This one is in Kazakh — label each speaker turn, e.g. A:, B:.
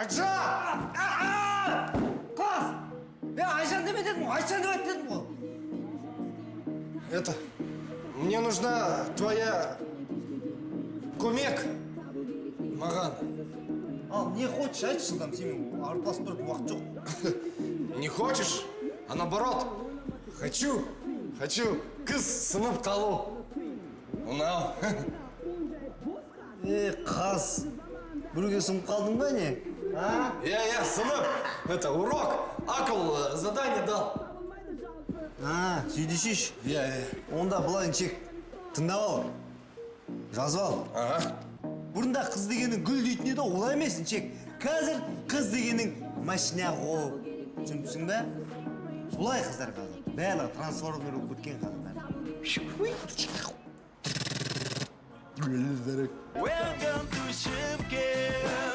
A: Айжан!
B: Қыз! Айжан деме дедім ғой, Айжан деп дедім ғой.
A: Это... Мне нужна твоя... көмек. Маған.
B: Ал, не хочешь, айтшы там, сенің арпасып тұратын уақыт жоқ.
A: Не хочешь, а наоборот. Хочу қыз сынып қалу. Мынау.
B: Қыз, біреуге сынып қалдың ба не?
A: Я сынып. Это урок, ақыл задание дал.
B: Сөйдесейші.
A: Я.
B: Онда былайын чек, тыңдап ал. Жазып ал. Бұрында қыз дегенің гүл дейтін еді, олай емесін чек. Қазір қыз дегенің машина қол. Түсініпсің бе? Солай қыздар қазір. Бәрі трансформер болып кеткен қазір.
C: Welcome to Shipcare.